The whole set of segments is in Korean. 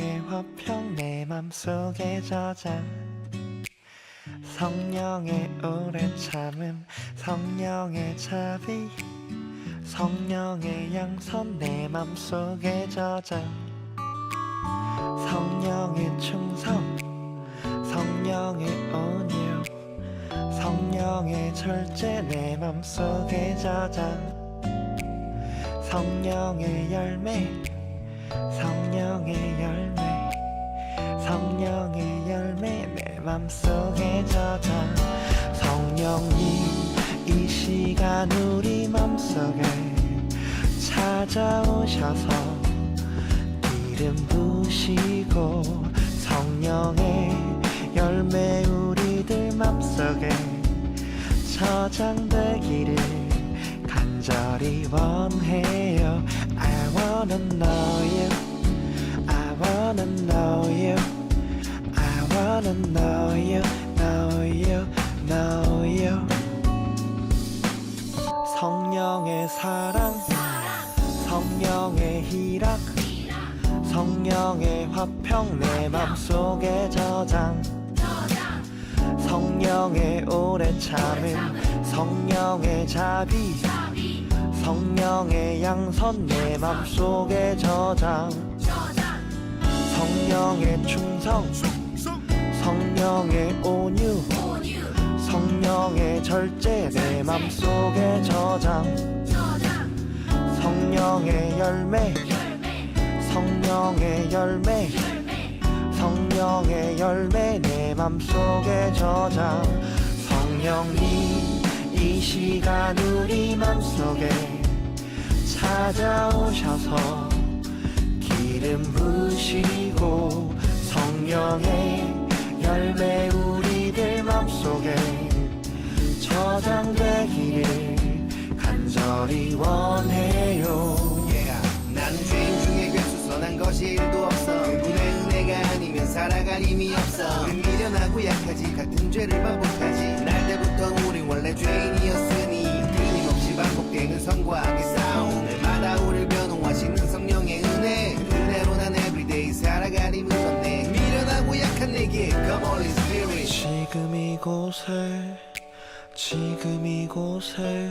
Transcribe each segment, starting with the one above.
성령의 화평 내 맘속에 저장 성령의 오래 참음 성령의 자비 성령의 양선 내 맘속에 저장 성령의 충성 성령의 온유 성령의 절제 내 맘속에 저장 성령의 열매 성령의 열매 성령의 열매 내 맘속에 저장 성령님 이 시간 우리 맘속에 찾아오셔서 기름 부으시고 성령의 열매 우리들 맘속에 저장되기를 간절히 원해요. I wanna know you I wanna know you I wanna know you know you know you 성령의 사랑 성령의 희락 성령의 화평 내 맘속에 저장 성령의 오래 참음 성령의 자비 성령의 양선 내 맘속에 저장 성령의 충성 성령의 온유 성령의 절제 내 맘속에 저장 성령의 열매 성령의 열매 성령의 열매 내 맘속에 저장 성령님 이 시간 우리 맘속에 찾아오셔서 기름 부으시고 성령의 열매 우리들 맘속에 저장되기를 간절히 원해요. 나는 죄인 중에 괴수 선한 것이 1도 없어 그분의 은혜가 아니면 살아갈 힘이 없어 미련하고 약하지 같은 죄를 반복하지 날 때부터 우린 원래 죄인이었으니 끊임없이 반복되는 선과 악의 싸움 날마다 우릴 변호하시는 성령의 은혜로 난 everyday 살아갈 힘을 얻네 미련하고 약한 내게 Come Holy Spirit 지금 이곳에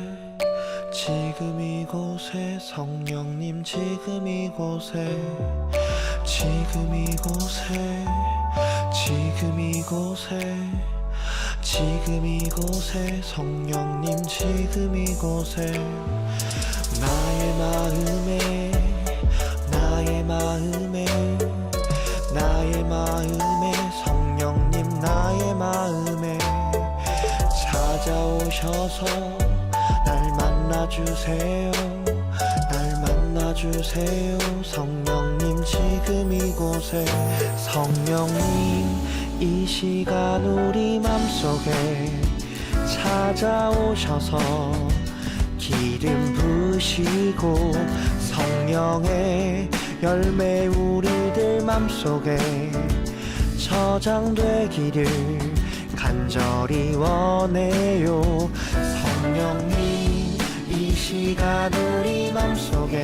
지금 이곳에 성령님 지금 이곳에 지금 이곳에 지금 이곳에 성령님 지금 이곳에 나의 마음에 성령님 나의 마음에 찾아오셔서 날 만나주세요 성령님 지금 이곳에 성령님 이 시간 우리 맘속에 찾아오셔서 기름 부으시고 성령의 열매 우리들 맘속에 저장되기를 간절히 원해요. 성령님 이 시간 우리 맘속에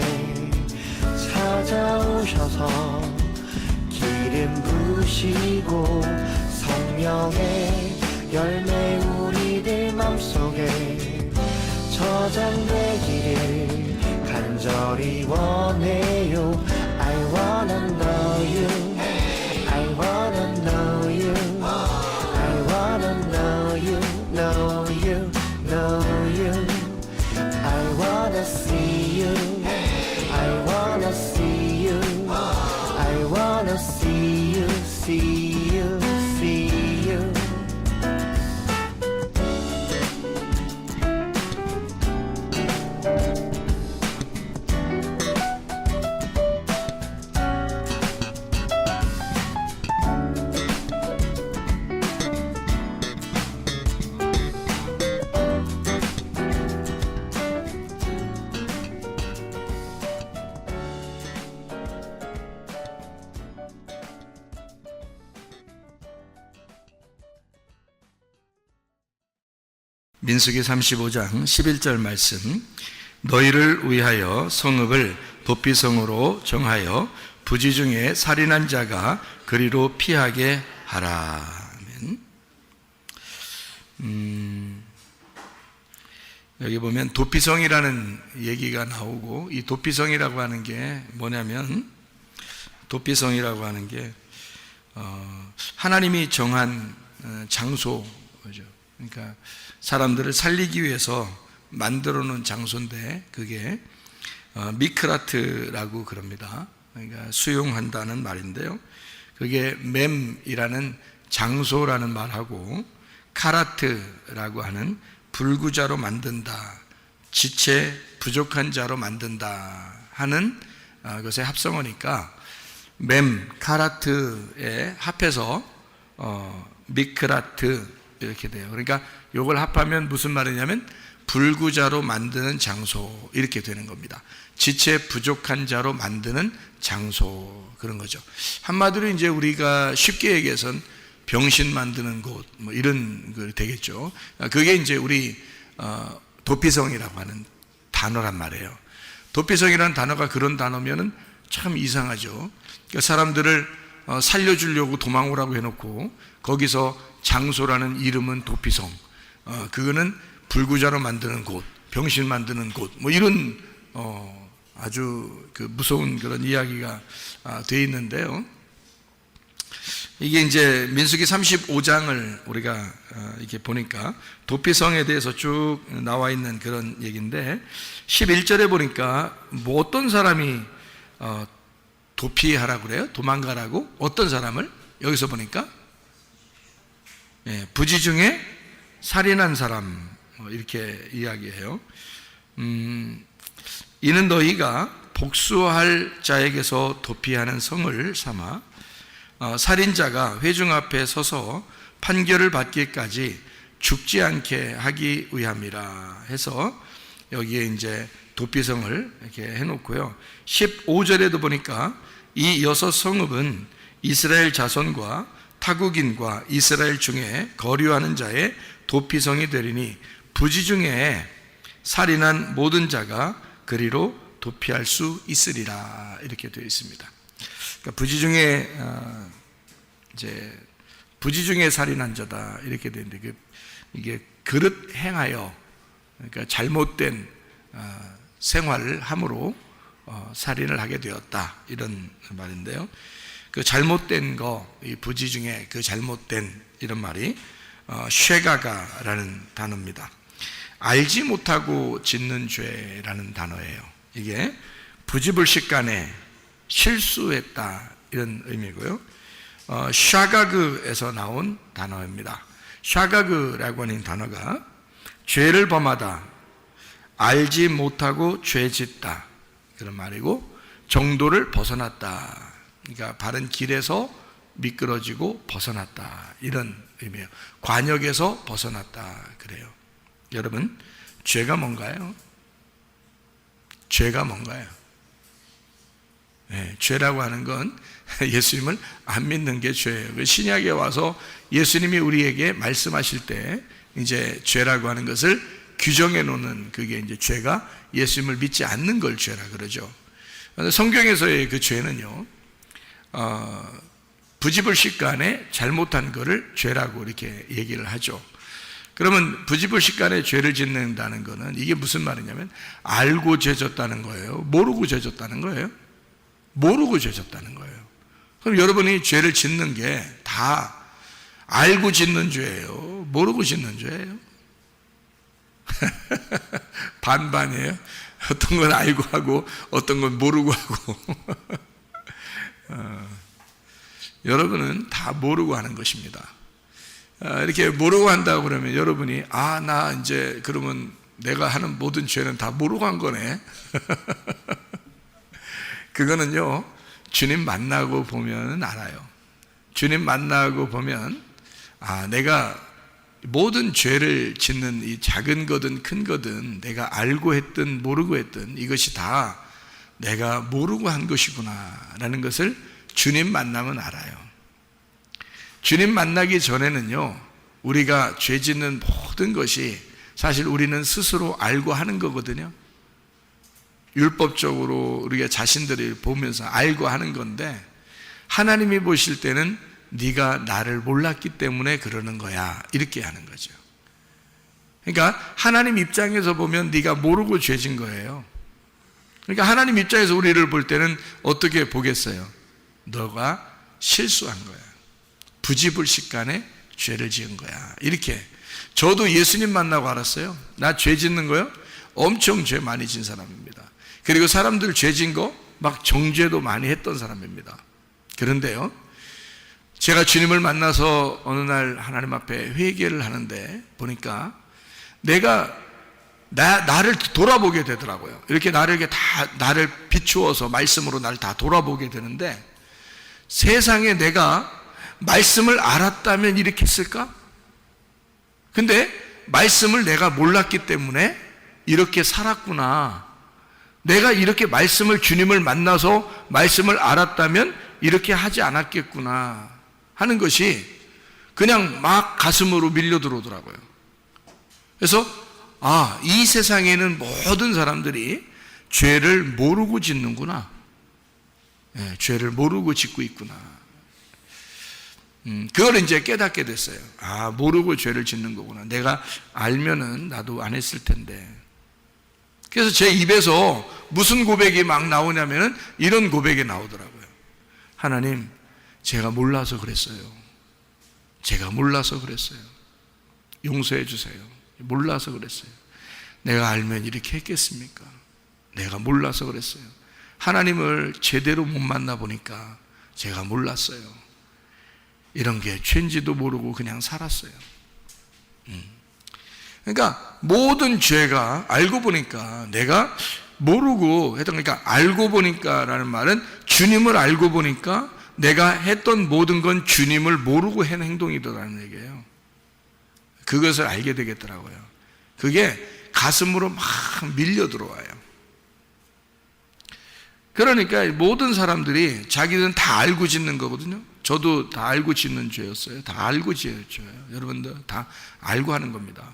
찾아오셔서 기름 부으시고 성령의 열매 우리들 맘속에 저장되기를 간절히 원해요. I wanna know you I wanna know you I wanna know you know you know you I wanna see you I wanna see you I wanna see you see you see you 민수기 35장 11절 말씀 너희를 위하여 성읍을 도피성으로 정하여 부지 중에 살인한 자가 그리로 피하게 하라. 여기 보면 도피성이라는 얘기가 나오고, 이 도피성이라고 하는 게 뭐냐면, 도피성이라고 하는 게 하나님이 정한 장소죠. 그러니까 사람들을 살리기 위해서 만들어 놓은 장소인데, 그게 미크라트라고 그럽니다. 그러니까 수용한다는 말인데요. 그게 맴이라는 장소라는 말하고, 카라트라고 하는 불구자로 만든다, 지체 부족한 자로 만든다 하는 것의 합성어니까 맴, 카라트에 합해서 미크라트 이렇게 돼요. 그러니까 이걸 합하면 무슨 말이냐면 불구자로 만드는 장소 이렇게 되는 겁니다. 지체 부족한 자로 만드는 장소, 그런 거죠. 한마디로 이제 우리가 쉽게 얘기해서는 병신 만드는 곳, 뭐 이런 거 되겠죠. 그게 이제 우리 도피성이라고 하는 단어란 말이에요. 도피성이라는 단어가 그런 단어면은 참 이상하죠. 그러니까 사람들을 살려주려고 도망오라고 해놓고 거기서 장소라는 이름은 도피성, 그거는 불구자로 만드는 곳, 병신 만드는 곳, 뭐 이런 아주 그 무서운 그런 이야기가 돼 있는데요. 이게 이제 민수기 35장을 우리가 이렇게 보니까 도피성에 대해서 쭉 나와 있는 그런 얘기인데, 11절에 보니까 뭐 어떤 사람이 도피하라고 그래요? 도망가라고? 어떤 사람을? 여기서 보니까 부지 중에 살인한 사람, 이렇게 이야기해요. 이는 너희가 복수할 자에게서 도피하는 성을 삼아 살인자가 회중 앞에 서서 판결을 받기까지 죽지 않게 하기 위함이라 해서 여기에 이제 도피성을 이렇게 해놓고요. 15절에도 보니까 이 6성읍은 이스라엘 자손과 타국인과 이스라엘 중에 거류하는 자의 도피성이 되리니 부지 중에 살인한 모든 자가 그리로 도피할 수 있으리라, 이렇게 되어 있습니다. 그러니까 부지 중에 이제 부지 중에 살인한 자다 이렇게 되는데, 이게 그릇 행하여, 그러니까 잘못된 생활을 함으로 살인을 하게 되었다, 이런 말인데요. 그 잘못된 거, 이 부지 중에 그 잘못된, 이런 말이 쉐가가라는 단어입니다. 알지 못하고 짓는 죄라는 단어예요. 이게 부지불식간에 실수했다, 이런 의미고요. 샤가그에서 나온 단어입니다. 샤가그라고 하는 단어가 죄를 범하다, 알지 못하고 죄짓다, 그런 말이고, 정도를 벗어났다, 그러니까 바른 길에서 미끄러지고 벗어났다, 이런 의미예요. 관역에서 벗어났다, 그래요. 여러분, 죄가 뭔가요? 죄가 뭔가요? 죄라고 하는 건 예수님을 안 믿는 게 죄예요. 신약에 와서 예수님이 우리에게 말씀하실 때 이제 죄라고 하는 것을 규정해 놓는, 그게 이제 죄가 예수님을 믿지 않는 걸 죄라 그러죠. 성경에서의 그 죄는요, 부지불식간에 잘못한 거를 죄라고 이렇게 얘기를 하죠. 그러면 부지불식간에 죄를 짓는다는 거는 이게 무슨 말이냐면 알고 죄졌다는 거예요? 모르고 죄졌다는 거예요? 모르고 죄졌다는 거예요. 그럼 여러분이 죄를 짓는 게 다 알고 짓는 죄예요? 모르고 짓는 죄예요? 반반이에요. 어떤 건 알고 하고 어떤 건 모르고 하고 여러분은 다 모르고 하는 것입니다. 이렇게 모르고 한다고 그러면 여러분이 나 이제 그러면 내가 하는 모든 죄는 다 모르고 한 거네. 그거는요, 주님 만나고 보면 알아요. 주님 만나고 보면 내가 모든 죄를 짓는 이 작은 거든 큰 거든 내가 알고 했든 모르고 했든 이것이 다 내가 모르고 한 것이구나 라는 것을 주님 만나면 알아요. 주님 만나기 전에는요, 우리가 죄 짓는 모든 것이 사실 우리는 스스로 알고 하는 거거든요. 율법적으로 우리가 자신들이 보면서 알고 하는 건데, 하나님이 보실 때는 네가 나를 몰랐기 때문에 그러는 거야, 이렇게 하는 거죠. 그러니까 하나님 입장에서 보면 네가 모르고 죄진 거예요. 그러니까 하나님 입장에서 우리를 볼 때는 어떻게 보겠어요? 너가 실수한 거야, 부지불식간에 죄를 지은 거야, 이렇게. 저도 예수님 만나고 알았어요. 나 죄 짓는 거요? 엄청 죄 많이 진 사람입니다. 그리고 사람들 죄 진 거 막 정죄도 많이 했던 사람입니다. 그런데요, 제가 주님을 만나서 어느 날 하나님 앞에 회개를 하는데 보니까 내가 나를 돌아보게 되더라고요. 이렇게 나를 비추어서 말씀으로 나를 다 돌아보게 되는데, 세상에 내가 말씀을 알았다면 이렇게 했을까? 근데 말씀을 내가 몰랐기 때문에 이렇게 살았구나. 내가 이렇게 주님을 만나서 말씀을 알았다면 이렇게 하지 않았겠구나 하는 것이 그냥 막 가슴으로 밀려 들어오더라고요. 그래서 이 세상에는 모든 사람들이 죄를 모르고 짓는구나. 죄를 모르고 짓고 있구나. 그걸 이제 깨닫게 됐어요. 모르고 죄를 짓는 거구나. 내가 알면은 나도 안 했을 텐데. 그래서 제 입에서 무슨 고백이 막 나오냐면은 이런 고백이 나오더라고요. 하나님, 제가 몰라서 그랬어요. 제가 몰라서 그랬어요. 용서해 주세요. 몰라서 그랬어요. 내가 알면 이렇게 했겠습니까? 내가 몰라서 그랬어요. 하나님을 제대로 못 만나보니까 제가 몰랐어요. 이런 게 죄인지도 모르고 그냥 살았어요. 그러니까 모든 죄가 알고 보니까, 내가 모르고 했던, 그러니까 알고 보니까 라는 말은 주님을 알고 보니까 내가 했던 모든 건 주님을 모르고 한 행동이더라는 얘기예요. 그것을 알게 되겠더라고요. 그게 가슴으로 막 밀려 들어와요. 그러니까 모든 사람들이 자기들은 다 알고 짓는 거거든요. 저도 다 알고 짓는 죄였어요. 다 알고 짓는 죄예요. 여러분들 다 알고 하는 겁니다.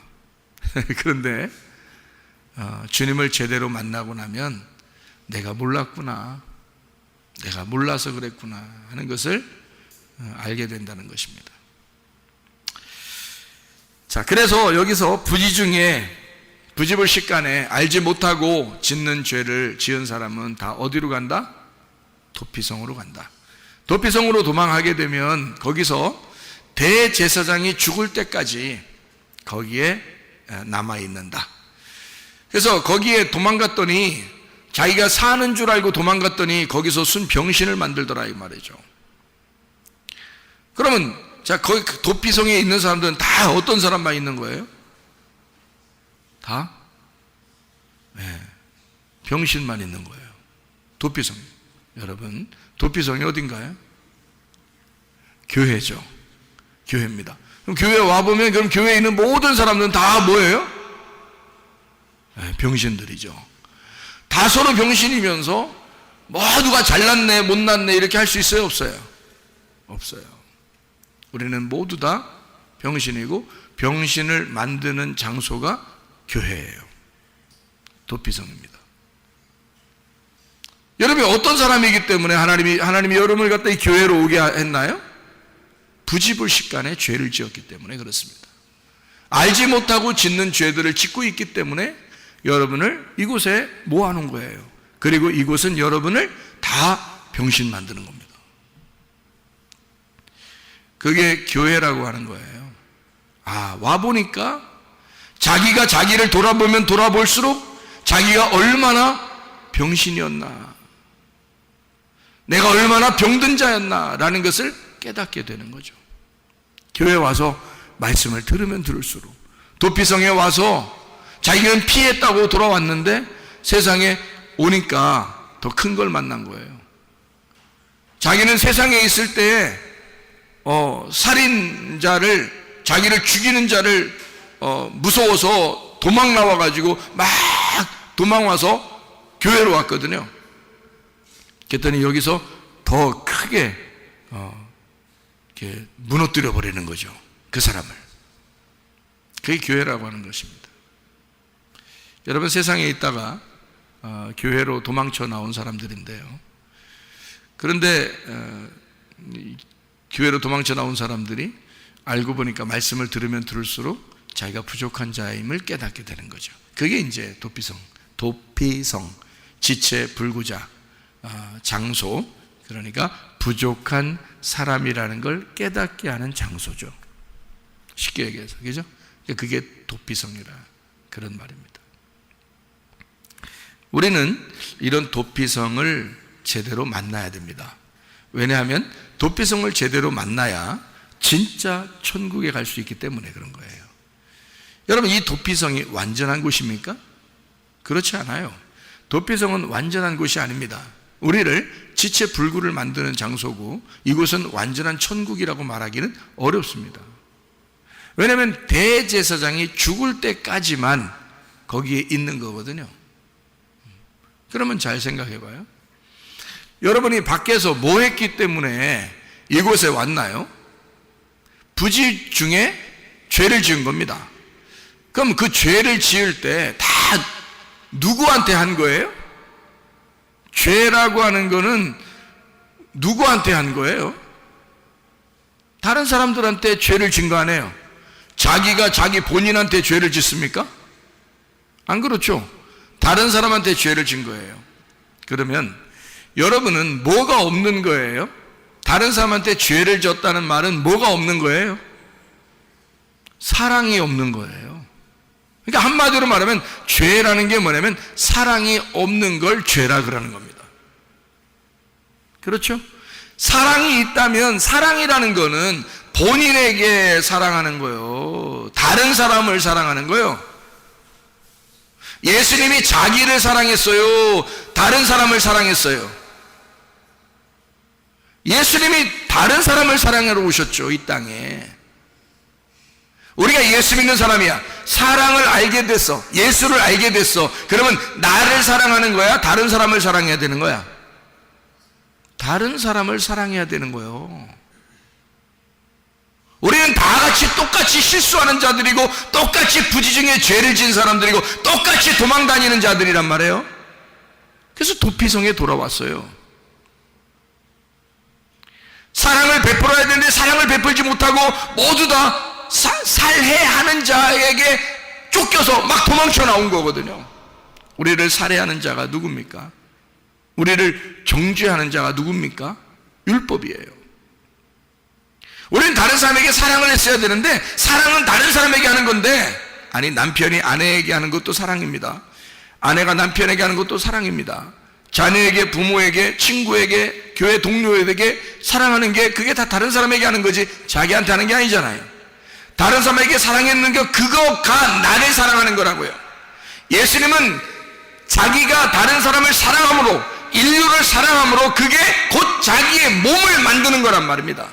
그런데 주님을 제대로 만나고 나면 내가 몰랐구나, 내가 몰라서 그랬구나 하는 것을 알게 된다는 것입니다. 자, 그래서 여기서 부지불식간에 알지 못하고 짓는 죄를 지은 사람은 다 어디로 간다? 도피성으로 간다. 도피성으로 도망하게 되면 거기서 대제사장이 죽을 때까지 거기에 남아있는다. 그래서 거기에 도망갔더니, 자기가 사는 줄 알고 도망갔더니 거기서 순병신을 만들더라 이 말이죠. 그러면 거기 도피성에 있는 사람들은 다 어떤 사람만 있는 거예요? 다? 병신만 있는 거예요. 도피성. 여러분, 도피성이 어딘가요? 교회죠. 교회입니다. 그럼 교회에 와보면, 그럼 교회에 있는 모든 사람들은 다 뭐예요? 병신들이죠. 다 서로 병신이면서 모두가 잘났네 못났네 이렇게 할 수 있어요, 없어요? 없어요. 우리는 모두 다 병신이고, 병신을 만드는 장소가 교회예요. 도피성입니다. 여러분이 어떤 사람이기 때문에 하나님이 여러분을 갖다 이 교회로 오게 했나요? 부지불식간에 죄를 지었기 때문에 그렇습니다. 알지 못하고 짓는 죄들을 짓고 있기 때문에 여러분을 이곳에 모아놓은 거예요. 그리고 이곳은 여러분을 다 병신 만드는 겁니다. 그게 교회라고 하는 거예요. 와보니까 자기가 자기를 돌아보면 돌아볼수록 자기가 얼마나 병신이었나, 내가 얼마나 병든 자였나 라는 것을 깨닫게 되는 거죠. 교회에 와서 말씀을 들으면 들을수록, 도피성에 와서 자기는 피했다고 돌아왔는데 세상에 오니까 더 큰 걸 만난 거예요. 자기는 세상에 있을 때에 살인자를, 자기를 죽이는 자를 무서워서 도망 나와가지고 막 도망와서 교회로 왔거든요. 그랬더니 여기서 더 크게 이렇게 무너뜨려 버리는 거죠, 그 사람을. 그게 교회라고 하는 것입니다. 여러분, 세상에 있다가 교회로 도망쳐 나온 사람들인데요. 그런데 교회로 도망쳐 나온 사람들이 알고 보니까 말씀을 들으면 들을수록 자기가 부족한 자임을 깨닫게 되는 거죠. 그게 이제 도피성, 지체, 불구자, 장소, 그러니까 부족한 사람이라는 걸 깨닫게 하는 장소죠. 쉽게 얘기해서, 그죠? 그게 도피성이라 그런 말입니다. 우리는 이런 도피성을 제대로 만나야 됩니다. 왜냐하면 도피성을 제대로 만나야 진짜 천국에 갈 수 있기 때문에 그런 거예요. 여러분, 이 도피성이 완전한 곳입니까? 그렇지 않아요. 도피성은 완전한 곳이 아닙니다. 우리를 지체불구를 만드는 장소고, 이곳은 완전한 천국이라고 말하기는 어렵습니다. 왜냐하면 대제사장이 죽을 때까지만 거기에 있는 거거든요. 그러면 잘 생각해 봐요. 여러분이 밖에서 뭐 했기 때문에 이곳에 왔나요? 부지 중에 죄를 지은 겁니다. 그럼 그 죄를 지을 때 다 누구한테 한 거예요? 죄라고 하는 거는 누구한테 한 거예요? 다른 사람들한테 죄를 진 거 아니에요? 자기가 자기 본인한테 죄를 짓습니까? 안 그렇죠? 다른 사람한테 죄를 진 거예요. 그러면 여러분은 뭐가 없는 거예요? 다른 사람한테 죄를 졌다는 말은 뭐가 없는 거예요? 사랑이 없는 거예요. 그러니까 한마디로 말하면 죄라는 게 뭐냐면 사랑이 없는 걸 죄라 그러는 겁니다. 그렇죠? 사랑이 있다면, 사랑이라는 거는 본인에게 사랑하는 거예요. 다른 사람을 사랑하는 거예요. 예수님이 자기를 사랑했어요? 다른 사람을 사랑했어요? 예수님이 다른 사람을 사랑하러 오셨죠, 이 땅에. 우리가 예수 믿는 사람이야. 사랑을 알게 됐어. 예수를 알게 됐어. 그러면 나를 사랑하는 거야? 다른 사람을 사랑해야 되는 거야? 다른 사람을 사랑해야 되는 거예요. 우리는 다 같이 똑같이 실수하는 자들이고, 똑같이 부지 중에 죄를 지은 사람들이고, 똑같이 도망 다니는 자들이란 말이에요. 그래서 도피성에 돌아왔어요. 사랑을 베풀어야 되는데 사랑을 베풀지 못하고 모두 다 살해하는 자에게 쫓겨서 막 도망쳐 나온 거거든요. 우리를 살해하는 자가 누굽니까? 우리를 정죄하는 자가 누굽니까? 율법이에요. 우리는 다른 사람에게 사랑을 했어야 되는데, 사랑은 다른 사람에게 하는 건데, 아니, 남편이 아내에게 하는 것도 사랑입니다. 아내가 남편에게 하는 것도 사랑입니다. 자녀에게, 부모에게, 친구에게, 교회 동료에게 사랑하는 게, 그게 다 다른 사람에게 하는 거지 자기한테 하는 게 아니잖아요. 다른 사람에게 사랑했는 게 그거가 나를 사랑하는 거라고요. 예수님은 자기가 다른 사람을 사랑함으로, 인류를 사랑함으로 그게 곧 자기의 몸을 만드는 거란 말입니다.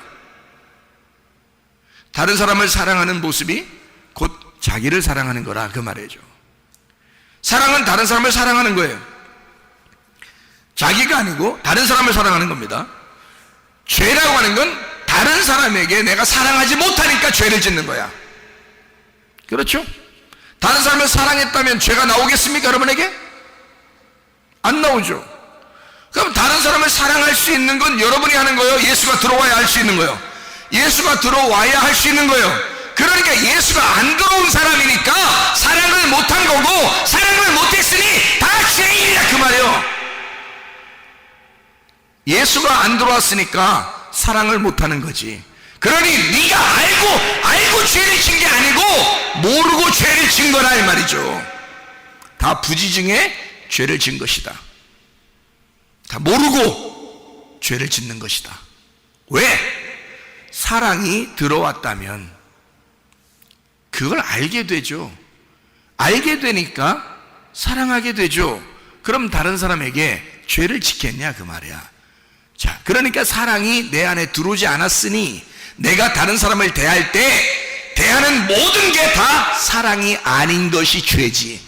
다른 사람을 사랑하는 모습이 곧 자기를 사랑하는 거라, 그 말이죠. 사랑은 다른 사람을 사랑하는 거예요. 자기가 아니고 다른 사람을 사랑하는 겁니다. 죄라고 하는 건 다른 사람에게 내가 사랑하지 못하니까 죄를 짓는 거야. 그렇죠? 다른 사람을 사랑했다면 죄가 나오겠습니까, 여러분에게? 안 나오죠. 그럼 다른 사람을 사랑할 수 있는 건 여러분이 하는 거예요? 예수가 들어와야 할 수 있는 거예요? 예수가 들어와야 할 수 있는 거예요. 그러니까 예수가 안 들어온 사람이니까 사랑을 못한 거고, 사랑을 못했으니 다 죄인이다, 그 말이에요. 예수가 안 들어왔으니까 사랑을 못하는 거지. 그러니 네가 알고 죄를 진 게 아니고 모르고 죄를 진 거라, 이 말이죠. 다 부지 중에 죄를 진 것이다. 다 모르고 죄를 짓는 것이다. 왜? 사랑이 들어왔다면 그걸 알게 되죠. 알게 되니까 사랑하게 되죠. 그럼 다른 사람에게 죄를 짓겠냐, 그 말이야. 자, 그러니까 사랑이 내 안에 들어오지 않았으니 내가 다른 사람을 대할 때 대하는 모든 게 다 사랑이 아닌 것이 죄지.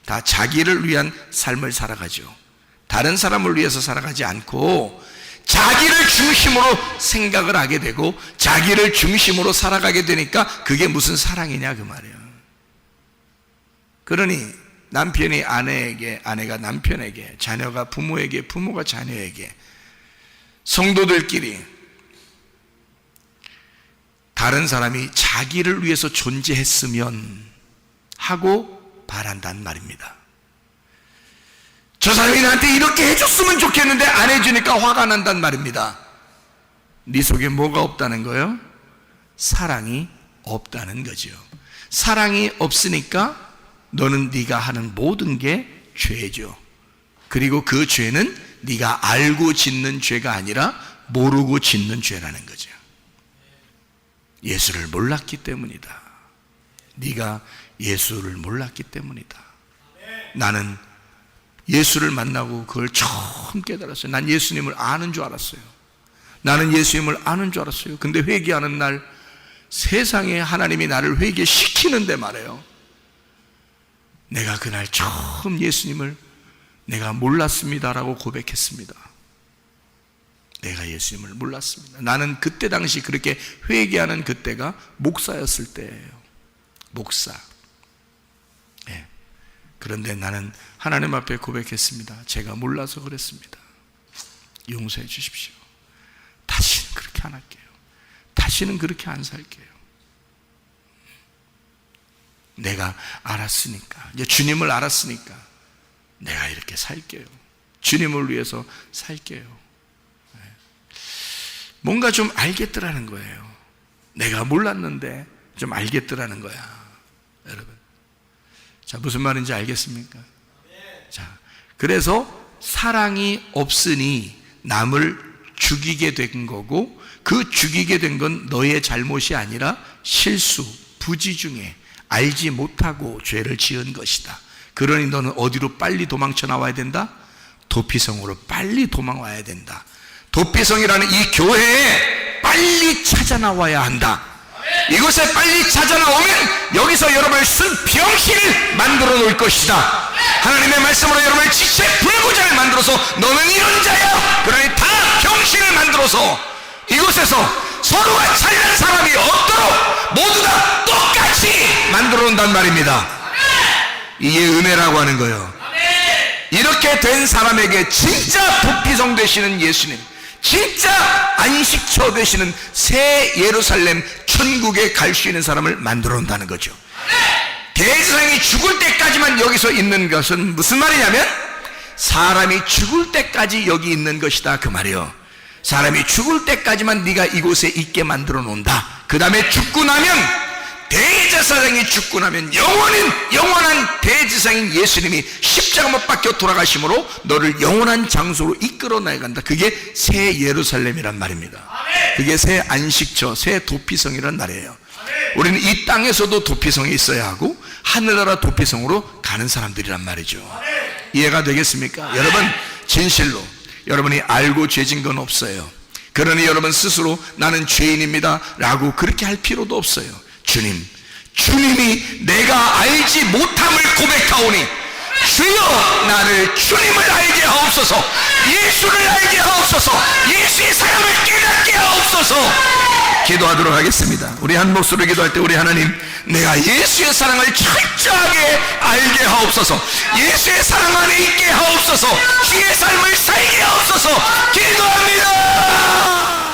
다 자기를 위한 삶을 살아가죠. 다른 사람을 위해서 살아가지 않고 자기를 중심으로 생각을 하게 되고 자기를 중심으로 살아가게 되니까 그게 무슨 사랑이냐, 그 말이에요. 그러니 남편이 아내에게, 아내가 남편에게, 자녀가 부모에게, 부모가 자녀에게, 성도들끼리 다른 사람이 자기를 위해서 존재했으면 하고 바란단 말입니다. 저 사람이 나한테 이렇게 해줬으면 좋겠는데 안 해주니까 화가 난단 말입니다. 네 속에 뭐가 없다는 거예요? 사랑이 없다는 거죠. 사랑이 없으니까 너는 네가 하는 모든 게 죄죠. 그리고 그 죄는 네가 알고 짓는 죄가 아니라 모르고 짓는 죄라는 거죠. 예수를 몰랐기 때문이다. 네가 예수를 몰랐기 때문이다. 나는 예수를 만나고 그걸 처음 깨달았어요. 난 예수님을 아는 줄 알았어요. 나는 예수님을 아는 줄 알았어요. 근데 회개하는 날 세상에 하나님이 나를 회개시키는데 말이에요. 내가 그날 처음 예수님을 내가 몰랐습니다라고 고백했습니다. 내가 예수님을 몰랐습니다. 나는 그때 당시 그렇게 회개하는 그때가 목사였을 때예요. 목사. 네. 그런데 나는 하나님 앞에 고백했습니다. 제가 몰라서 그랬습니다. 용서해 주십시오. 다시는 그렇게 안 할게요. 다시는 그렇게 안 살게요. 내가 알았으니까, 이제 주님을 알았으니까 내가 이렇게 살게요. 주님을 위해서 살게요. 뭔가 좀 알겠더라는 거예요. 내가 몰랐는데 좀 알겠더라는 거야. 여러분, 자, 무슨 말인지 알겠습니까? 자, 그래서 사랑이 없으니 남을 죽이게 된 거고, 그 죽이게 된 건 너의 잘못이 아니라 실수, 부지 중에 알지 못하고 죄를 지은 것이다. 그러니 너는 어디로 빨리 도망쳐 나와야 된다? 도피성으로 빨리 도망와야 된다. 도피성이라는 이 교회에 빨리 찾아 나와야 한다. 이곳에 빨리 찾아 나오면 여기서 여러분을 쓴 병신을 만들어 놓을 것이다. 하나님의 말씀으로 여러분의 지체 불구자를 만들어서 너는 이런 자야. 그러니 다 병신을 만들어서 이곳에서 서로가 잘난 사람이 없도록 모두 다 똑같이 만들어 놓는단 말입니다. 이게 은혜라고 하는 거예요. 이렇게 된 사람에게 진짜 도피성 되시는 예수님, 진짜 안식처 되시는 새 예루살렘 천국에 갈 수 있는 사람을 만들어 놓는다는 거죠. 대제사장이 죽을 때까지만 여기서 있는 것은 무슨 말이냐면 사람이 죽을 때까지 여기 있는 것이다, 그 말이에요. 사람이 죽을 때까지만 네가 이곳에 있게 만들어 놓는다. 그 다음에 죽고 나면, 대제사장이 죽고 나면 영원한 대제사장인 예수님이 십자가 못 박혀 돌아가심으로 너를 영원한 장소로 이끌어 나간다. 그게 새 예루살렘이란 말입니다. 그게 새 안식처, 새 도피성이란 말이에요. 우리는 이 땅에서도 도피성이 있어야 하고 하늘나라 도피성으로 가는 사람들이란 말이죠. 이해가 되겠습니까? 여러분, 진실로 여러분이 알고 죄진 건 없어요. 그러니 여러분 스스로 나는 죄인입니다 라고 그렇게 할 필요도 없어요. 주님이 내가 알지 못함을 고백하오니 주여 나를 주님을 알게 하옵소서, 예수를 알게 하옵소서, 예수의 사랑을 깨닫게 하옵소서. 기도하도록 하겠습니다. 우리 한 목소리로 기도할 때 우리 하나님, 내가 예수의 사랑을 철저하게 알게 하옵소서, 예수의 사랑 안에 있게 하옵소서, 주의 삶을 살게 하옵소서. 기도합니다.